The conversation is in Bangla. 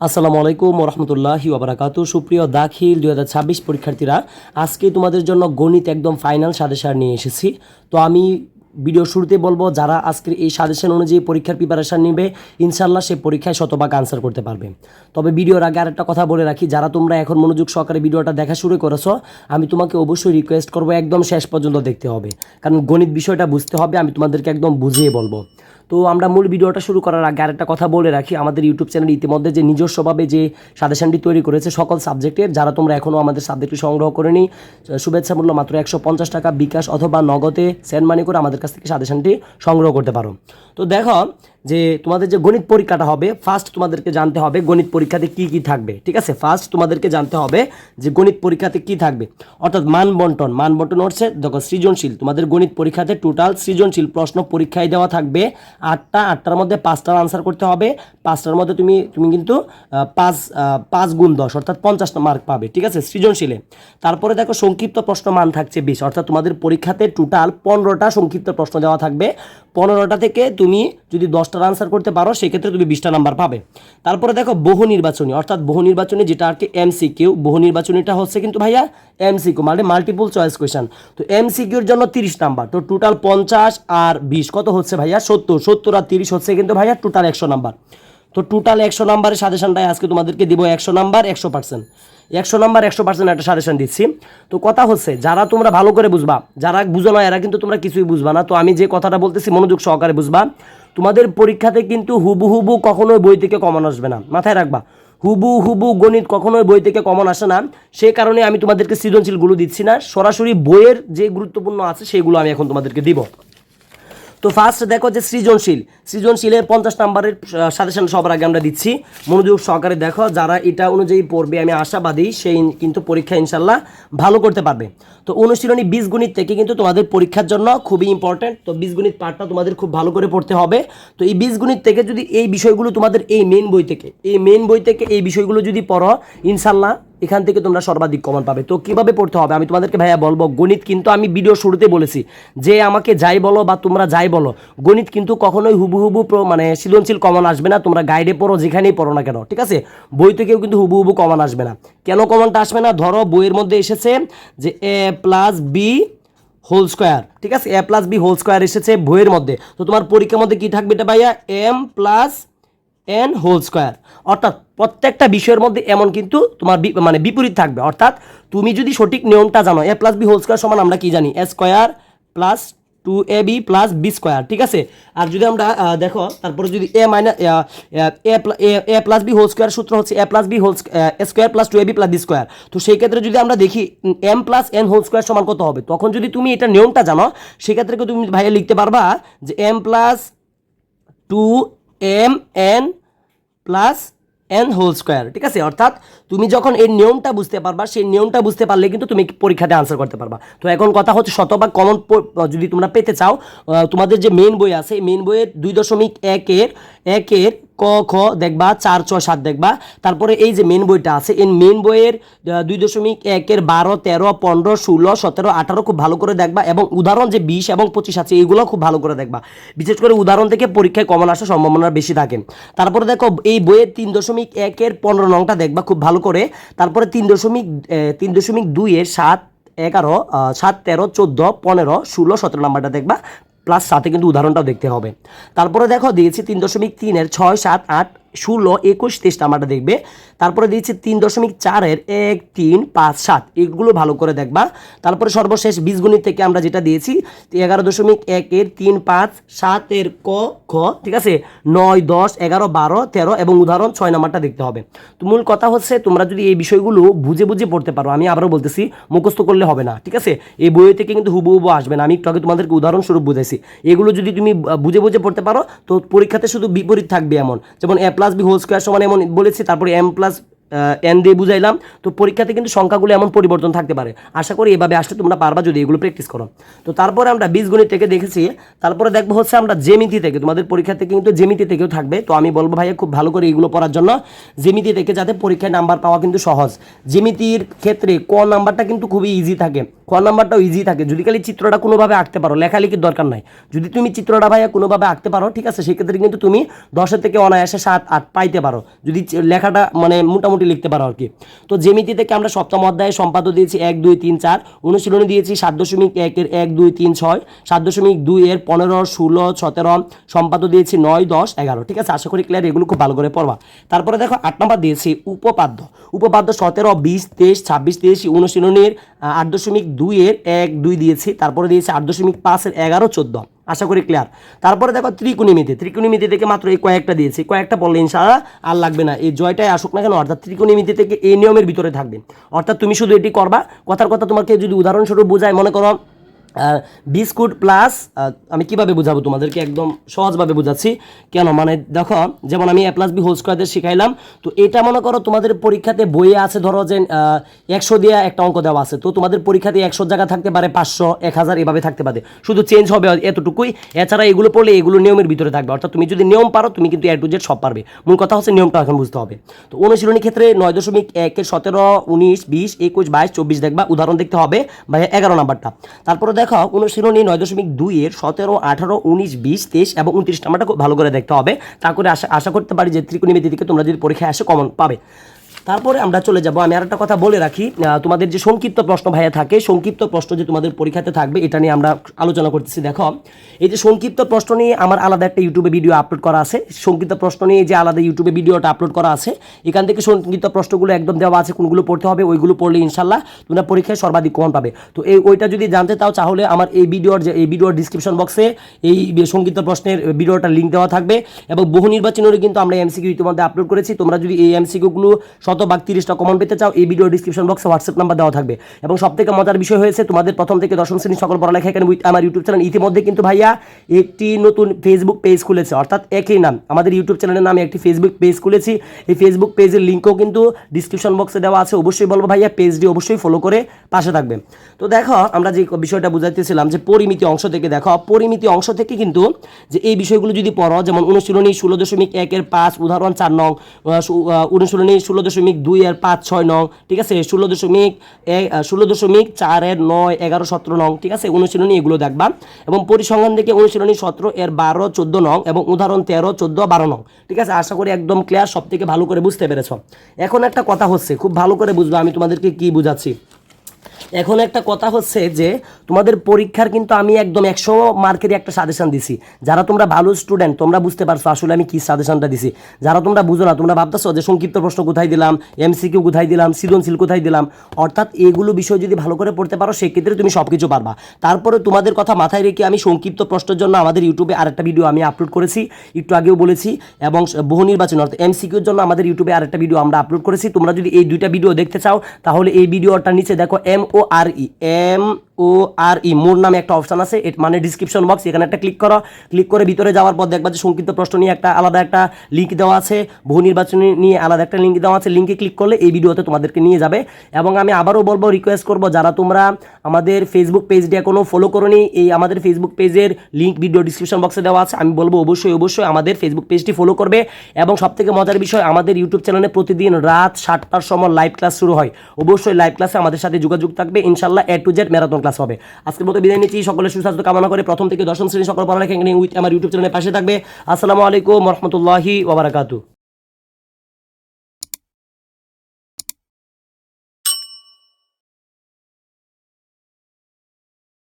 আসসালামু আলাইকুম ওরহমতুল্লাহি ওবারাকাতু। সুপ্রিয় দাখিল 2026 পরীক্ষার্থীরা, আজকে তোমাদের জন্য গণিত একদম ফাইনাল সাজেশন নিয়ে এসেছি। তো আমি ভিডিও শুরুতে বলবো, যারা আজকের এই সাজেশন অনুযায়ী পরীক্ষার প্রিপারেশান নেবে ইনশাল্লাহ সে পরীক্ষায় শতভাগ আনসার করতে পারবে। তবে ভিডিওর আগে আরেকটা কথা বলে রাখি, যারা তোমরা এখন মনোযোগ সহকারে ভিডিওটা দেখা শুরু করেছো, আমি তোমাকে অবশ্যই রিকোয়েস্ট করবো একদম শেষ পর্যন্ত দেখতে হবে, কারণ গণিত বিষয়টা বুঝতে হবে। আমি তোমাদেরকে একদম বুঝিয়ে বলবো। তো আমরা মূল ভিডিওটা শুরু করার আগে আরেকটা কথা বলে রাখি, আমাদের ইউটিউব চ্যানেল ইতিমধ্যে যে নিজস্বভাবে যে সাজেশনটি তৈরি করেছে সকল সাবজেক্টের, যারা তোমরা এখনও আমাদের সাবজেক্টটি সংগ্রহ করেনি, শুভেচ্ছা মূল্য মাত্র 150 টাকা বিকাশ অথবা নগদে সেন্ড মানি করে আমাদের কাছ থেকে সাজেশনটি সংগ্রহ করতে পারো। তো দেখো যে তোমাদের যে গণিত পরীক্ষাটা হবে, ফার্স্ট তোমাদেরকে জানতে হবে গণিত পরীক্ষাতে কি কি থাকবে। ঠিক আছে, ফার্স্ট তোমাদেরকে জানতে হবে যে গণিত পরীক্ষাতে কি থাকবে, অর্থাৎ মান বন্টন হচ্ছে দেখো সৃজনশীল। তোমাদের গণিত পরীক্ষাতে টোটাল সৃজনশীল প্রশ্ন পরীক্ষায় দেওয়া থাকবে 8টার মধ্যে 5টার আনসার করতে হবে। 5টার মধ্যে তুমি কিন্তু 5 গুণ 10 অর্থাৎ 50 মার্ক পাবে। ঠিক আছে, সৃজনশীলে। তারপরে দেখো সংক্ষিপ্ত প্রশ্ন মান থাকছে 20, অর্থাৎ তোমাদের পরীক্ষাতে টোটাল 15টা সংক্ষিপ্ত প্রশ্ন দেওয়া থাকবে। 15টা থেকে তুমি যদি 10টার আনসার করতে পারো সেক্ষেত্রে তুমি 20টা নাম্বার পাবে। তারপরে দেখো বহু নির্বাচনী, অর্থাৎ বহু নির্বাচনী যেটা আর কি এমসিকিউ, বহু নির্বাচনীটা হচ্ছে কিন্তু ভাইয়া এমসিকিউ মানে মাল্টিপল চয়েস কোয়েশ্চেন। তো এমসিকিউর জন্য 30 নাম্বার, তো টোটাল 50 আর 20 কত হচ্ছে ভাইয়া 70 আর 30 হচ্ছে কিন্তু ভাইয়া টোটাল 100 নাম্বার। তো টোটাল 100 নাম্বারের সাজেশনটাই আজকে তোমাদেরকে দিব 100 নাম্বার 100%। 100 নাম্বার 100% একটা সাজেশন দিচ্ছি। তো কথা হচ্ছে যারা তোমরা ভালো করে বুঝবা, যারা বুঝো না এরা কিন্তু তোমরা কিছুই বুঝবা না। তো আমি যে কথাটা বলতেছি মনোযোগ সহকারে বুঝবা। তোমাদের পরীক্ষাতে কিন্তু হুবহু কখনোই বই থেকে কমন আসবে না, মাথায় রাখবা। হুবহু গণিত কখনোই বই থেকে কমন আসে না। সেই কারণে আমি তোমাদেরকে সৃজনশীলগুলো দিচ্ছি না, সরাসরি বইয়ের যে গুরুত্বপূর্ণ আছে সেগুলো আমি এখন তোমাদেরকে দিব। তো ফার্স্ট দেখো যে সৃজনশীলের 50 নাম্বারের সাজেশন সবার আগে আমরা দিচ্ছি, মনোযোগ সহকারে দেখো। যারা এটা অনুযায়ী পড়বে আমি আশাবাদী সেই কিন্তু পরীক্ষা ইনশাল্লাহ ভালো করতে পারবে। তো অনুশীলনী বীজগণিত থেকে কিন্তু তোমাদের পরীক্ষার জন্য খুবই ইম্পর্টেন্ট। তো বীজগণিত পার্টটা তোমাদের খুব ভালো করে পড়তে হবে। তো এই বীজগণিত থেকে যদি এই বিষয়গুলো তোমাদের এই মেন বই থেকে এই বিষয়গুলো যদি পড়ো ইনশাল্লাহ এখান থেকে তোমরা সর্বাধিক কমন পাবে। তো কিভাবে পড়তে হবে আমি তোমাদেরকে ভাইয়া বলবো। গণিত কিন্তু আমি ভিডিও শুরুতে বলেছি যে আমাকে যাই বলো বা তোমরা যাই বলো, গণিত কিন্তু কখনোই হুবহু মানে সৃজনশীল কমন আসবে না। তোমরা গাইডে পড়ো যেখানেই পড়ো না কেন, ঠিক আছে, বই থেকেও কিন্তু হুবহু কমন আসবে না। কেন কমনটা আসবে না? ধরো বইয়ের মধ্যে এসেছে যে a+b হোল স্কোয়ার, ঠিক আছে, a+b হোল স্কোয়ার এসেছে বইয়ের মধ্যে। তো তোমার পরীক্ষার মধ্যে কি থাকবে এটা ভাইয়া m+n হোল স্কোয়ার, অর্থাৎ প্রত্যেকটা বিষয়ের মধ্যে এমন কিন্তু তোমার মানে বিপরীত থাকবে। অর্থাৎ তুমি যদি সঠিক নিয়মটা জানো, a+b হোল স্কোয়ার সমান আমরা কি জানি a square plus 2ab plus B square, ঠিক আছে। আর যদি আমরা দেখো তারপরে যদি a+b হোল স্কোয়ার সূত্র হচ্ছে a+b whole square plus 2ab plus B square. তো সেই ক্ষেত্রে যদি আমরা দেখি m+n হোল স্কোয়ার সমান কত হবে, তখন যদি তুমি এটা নিয়মটা জানো সেক্ষেত্রে তুমি ভাইয়া লিখতে পারবা যে m+2mn plus n whole square, ঠিক আছে। অর্থাৎ তুমি যখন এই নিয়মটা বুঝতে পারবা, সেই নিয়মটা বুঝতে পারলে কিন্তু তুমি পরীক্ষাতে আনসার করতে পারবা। তো এখন কথা হচ্ছে শতভাগ কমন যদি তোমরা পেতে চাও, তোমাদের যে মেন বই আছে মেন বইয়ের 2.1 ক খ দেখবা, 4 6 7 দেখবা। তারপরে এই যে মেন বইটা আছে এই মেন বইয়ের 2.1 12 13 15 16 17 18 খুব ভালো করে দেখবা, এবং উদাহরণ যে 20 এবং 25 আছে এইগুলো খুব ভালো করে দেখবা। বিশেষ করে উদাহরণ থেকে পরীক্ষায় কমন আসার সম্ভাবনা বেশি থাকে। তারপরে দেখো এই বইয়ের 3.1 15 নংটা দেখবা খুব ভালো করে। তারপরে 3.2 এর 7 11 7 13 14 15 16 17 নাম্বারটা দেখবা, প্লাস সাথে কিন্তু উদাহরণটাও দেখতে হবে। তারপরে দেখো দিয়েছি 3.3 এর 6 7 8 16 21 23 নাম্বারটা দেখবে। তারপরে দিয়েছি 3.4 এর 1 3 5 7 এগুলো ভালো করে দেখবা। তারপরে সর্বশেষ বীজগণিত থেকে আমরা যেটা দিয়েছি 11.1 এর 3 5 7 এর ক খ, ঠিক আছে, 9 10 11 12 13 এবং উদাহরণ 6 নাম্বারটা দেখতে হবে। তো মূল কথা হচ্ছে তোমরা যদি এই বিষয়গুলো বুঝে পড়তে পারো, আমি আবারও বলতেছি মুখস্থ করলে হবে না, ঠিক আছে, এই বই থেকে কিন্তু হুবহু আসবে না। আমি একটু আগে তোমাদেরকে উদাহরণস্বরূপ বুঝাইছি, এগুলো যদি তুমি বুঝে পড়তে পারো তো পরীক্ষাতে শুধু বিপরীত থাকবে এমন, যেমন a+b হোল স্কোয়ার সমান এমন বলেছি, তারপরে m+n দিয়ে বুঝাইলাম। তো পরীক্ষাতে কিন্তু সংখ্যাগুলো এমন পরিবর্তন থাকতে পারে। আশা করি এভাবে আসলে তোমরা পারবা যদি এগুলো প্র্যাকটিস করো। তো তারপরে আমরা বীজগণিত থেকে দেখেছি। তারপরে দেখবো হচ্ছে আমরা জ্যামিতি থেকে, তোমাদের পরীক্ষা থেকে কিন্তু জ্যামিতি থেকেও থাকবে। তো আমি বলবো ভাইয়া খুব ভালো করে এগুলো পড়ার জন্য, জ্যামিতি থেকে যাতে পরীক্ষায় নাম্বার পাওয়া কিন্তু সহজ। জ্যামিতির ক্ষেত্রে ক নাম্বারটা কিন্তু খুবই ইজি থাকে, খ নাম্বারটাও ইজি থাকে যদি খালি চিত্রটা কোনোভাবে আঁকতে পারো, লেখালেখির দরকার নাই। যদি তুমি চিত্রটা ভাইয়া কোনোভাবে আঁকতে পারো, ঠিক আছে, সেক্ষেত্রে কিন্তু তুমি 10 থেকে অনায়াসে 7-8 পাইতে পারো, যদি লেখাটা মানে মোটামুটি লিখতে পারো আর কি। তো জ্যামিতি থেকে আমরা সপ্তম অধ্যায়ে সম্পাদ্য দিয়েছি 1 2 3 4, অনুশীলনী দিয়েছি 7.1 এর 1 2 3 6, 7.2 এর 15 16 17, সম্পাদ্য দিয়েছি 9 10 11। ঠিক আছে, আশা করি ক্লিয়ার, এগুলো খুব ভালো করে পড়বা। তারপরে দেখো 8 নাম্বার দিয়েছি উপপাদ্য। উপপাদ্য 17 20 23 26 23, অনুশীলনীর 8.2 এর 1 2 দিয়েছি, তারপরে দিয়েছি 8.5 এর 11 14। আশা করি ক্লিয়ার। তারপরে দেখো ত্রিকোণমিতি। ত্রিকোণমিতি থেকে মাত্র এই কয়েকটা দিয়েছি, কয়েকটা পড়লে ইনশাআল্লাহ আর লাগবে না, এই জয়টাই আসুক না কেন, অর্থাৎ ত্রিকোণমিতি থেকে এই নিয়মের ভিতরে থাকবে। অর্থাৎ তুমি শুধু এটি করবা, কথার কথা তোমাকে যদি উদাহরণস্বরূপ বোঝায়, মনে করো বিস্কুট প্লাস, আমি কিভাবে বোঝাবো তোমাদেরকে, একদম সহজভাবে বোঝাচ্ছি কেন, মানে দেখো যেমন আমি a+b হোল স্কয়ার শিখাইলাম, তো এটা মনে করো তোমাদের পরীক্ষাতে বইয়ে আছে, ধরো যে 100 দিয়ে একটা অঙ্ক দেওয়া আছে, তো তোমাদের পরীক্ষাতে 100 জায়গা থাকতে পারে 500 1000 এভাবে থাকতে পারে, শুধু চেঞ্জ হবে এতটুকুই। এছাড়া এগুলো পড়লে এগুলো নিয়মের ভিতরে থাকবে, অর্থাৎ তুমি যদি নিয়ম পারো তুমি কিন্তু A to Z সব পারবে। মূল কথা হচ্ছে নিয়মটা এখন বুঝতে হবে। তো অনুশীলনী ক্ষেত্রে 9.1 এর 17 19 20 21 22 24 দেখবা, উদাহরণ দেখতে হবে ভাই 11 নাম্বারটা। তারপরে দেখো অনুশীলনী 9.2 এর 17 18 19 20 23 এবং 29 নাম্বারটা খুব ভালো করে দেখতে হবে, তা করে আশা করতে পারি যে ত্রিকোণমিতি থেকে তোমরা যদি পরীক্ষায় আসে কমন পাবে। তারপরে আমরা চলে যাব, আমি আর একটা কথা বলে রাখি, তোমাদের যে সংক্ষিপ্ত প্রশ্ন ভাইয়া থাকে, সংক্ষিপ্ত প্রশ্ন যে তোমাদের পরীক্ষাতে থাকবে, এটা নিয়ে আমরা আলোচনা করতেছি। দেখো এই যে সংক্ষিপ্ত প্রশ্ন নিয়ে আমার আলাদা একটা ইউটিউবে ভিডিও আপলোড করা আছে, সংক্ষিপ্ত প্রশ্ন নিয়ে যে আলাদা ইউটিউবে ভিডিওটা আপলোড করা আছে, এখান থেকে সংক্ষিপ্ত প্রশ্নগুলো একদম দেওয়া আছে, কোনগুলো পড়তে হবে, ওইগুলো পড়লে ইনশাল্লাহ তোমরা পরীক্ষায় সর্বাধিক কমন পাবে। তো ওইটা যদি জানতে চাও তাহলে আমার এই ভিডিওর ডিসক্রিপশন বক্সে এই সংক্ষিপ্ত প্রশ্নের ভিডিওটার লিঙ্ক দেওয়া থাকবে, এবং বহু নির্বাচনেরও কিন্তু আমরা এমসিকিউ ইতিমধ্যে আপলোড করেছি। তোমরা যদি এই এমসিকিউগুলো 30টা কমন পেতে চাও, এই ভিডিও ডিসক্রিপশন বক্সে হোয়াটসঅ্যাপ নাম্বার দেওয়া থাকবে। এবং সবথেকে মজার বিষয় হয়েছে, তোমাদের প্রথম থেকে দশম শ্রেণীর সকল পড়ালেখা এখানে আমার ইউটিউব চ্যানেল ইতিমধ্যে কিন্তু ভাইয়া একটি নতুন ফেসবুক পেজ খুলেছে, অর্থাৎ একই নাম, আমাদের ইউটিউব চ্যানেলের নামে একটি ফেসবুক পেজ খুলেছি। এই ফেসবুক পেজের লিঙ্কও কিন্তু ডিসক্রিপশন বক্সে দেওয়া আছে, অবশ্যই বলবো ভাইয়া পেজটি অবশ্যই ফলো করে পাশে থাকবে। তো দেখো আমরা যে বিষয়টা বুঝাইতেছিলাম যে পরিমিতি অংশ থেকে, দেখো পরিমিতি অংশ থেকে কিন্তু যে এই বিষয়গুলো যদি পড়ো, যেমন অনুশীলনী 16.1 এর 5 উদাহরণ 4 নং, অনুশীলনী 16.2 এর 5 6 নং, ঠিক আছে, 16.4 এর 9 11 17 নং, ঠিক আছে, অনুশীলনী এগুলো দেখবা। এবং পরিসংখ্যান থেকে অনুশীলনী 17 এর 12 14 নং এবং উদাহরণ 13 14 12 নং, ঠিক আছে, আশা করি একদম ক্লিয়ার, সব থেকে ভালো করে বুঝতে পেরেছো। এখন একটা কথা হচ্ছে, খুব ভালো করে বুঝবা আমি তোমাদেরকে কি বুঝাচ্ছি। এখন একটা কথা হচ্ছে যে তোমাদের পরীক্ষার কিন্তু আমি একদম 100 মার্কেরই একটা সাজেশন দিছি। যারা তোমরা ভালো স্টুডেন্ট তোমরা বুঝতে পারছো আসলে আমি কি সাজেশনটা দিছি। যারা তোমরা বুঝো না, তোমরা ভাবতেছো যে সংক্ষিপ্ত প্রশ্ন কোথায় দিলাম, এমসিকিউ কোথায় দিলাম, সৃজনশীল কোথায় দিলাম, অর্থাৎ এগুলো বিষয় যদি ভালো করে পড়তে পারো সেক্ষেত্রে তুমি সব কিছু পারবা। তারপরে তোমাদের কথা মাথায় রেখে আমি সংক্ষিপ্ত প্রশ্নের জন্য আমাদের ইউটিউবে আরেকটা ভিডিও আমি আপলোড করেছি, একটু আগেও বলেছি, এবং বহু নির্বাচন অর্থাৎ এমসিকিউর জন্য আমাদের ইউটিউবে আরেকটা ভিডিও আমরা আপলোড করেছি। তোমরা যদি এই দুইটা ভিডিও দেখতে চাও তাহলে এই ভিডিওটার নিচে দেখো MORE মোর নামে একটা অপশন আছে, মানে ডিসক্রিপশন বক্স, এখানে একটা ক্লিক করো, ক্লিক করে ভিতরে যাওয়ার পর দেখবা যে সংক্ষিপ্ত প্রশ্ন নিয়ে একটা আলাদা একটা লিঙ্ক দেওয়া আছে, বহু নির্বাচনী নিয়ে আলাদা একটা লিঙ্ক দেওয়া আছে, লিঙ্কে ক্লিক করলে এই ভিডিওতে তোমাদেরকে নিয়ে যাবে। এবং আমি আবারও বলবো, রিকোয়েস্ট করবো, যারা তোমরা আমাদের ফেসবুক পেজটি এখনো ফলো করোনি, এই আমাদের ফেসবুক পেজের লিঙ্ক ভিডিও ডিসক্রিপশন বক্সে দেওয়া আছে, আমি বলবো অবশ্যই আমাদের ফেসবুক পেজটি ফলো করবে। এবং সবথেকে মজার বিষয়, আমাদের ইউটিউব চ্যানেলে প্রতিদিন রাত 7টার সময় লাইভ ক্লাস শুরু হয়, অবশ্যই লাইভ ক্লাসে আমাদের সাথে যোগাযোগ থাকবে, ইনশাল্লাহ A to Z marathon class হবে। আজকের মতো বিদায় নিচ্ছি, সকলের সুস্বাস্থ্য কামনা করে প্রথম থেকে দশম শ্রেণী সকল পড়ালেখা আমার ইউটিউব চ্যানেলের পাশে থাকবে। আসসালামু আলাইকুম ওয়া রাহমাতুল্লাহি ওয়া বারাকাতুহু।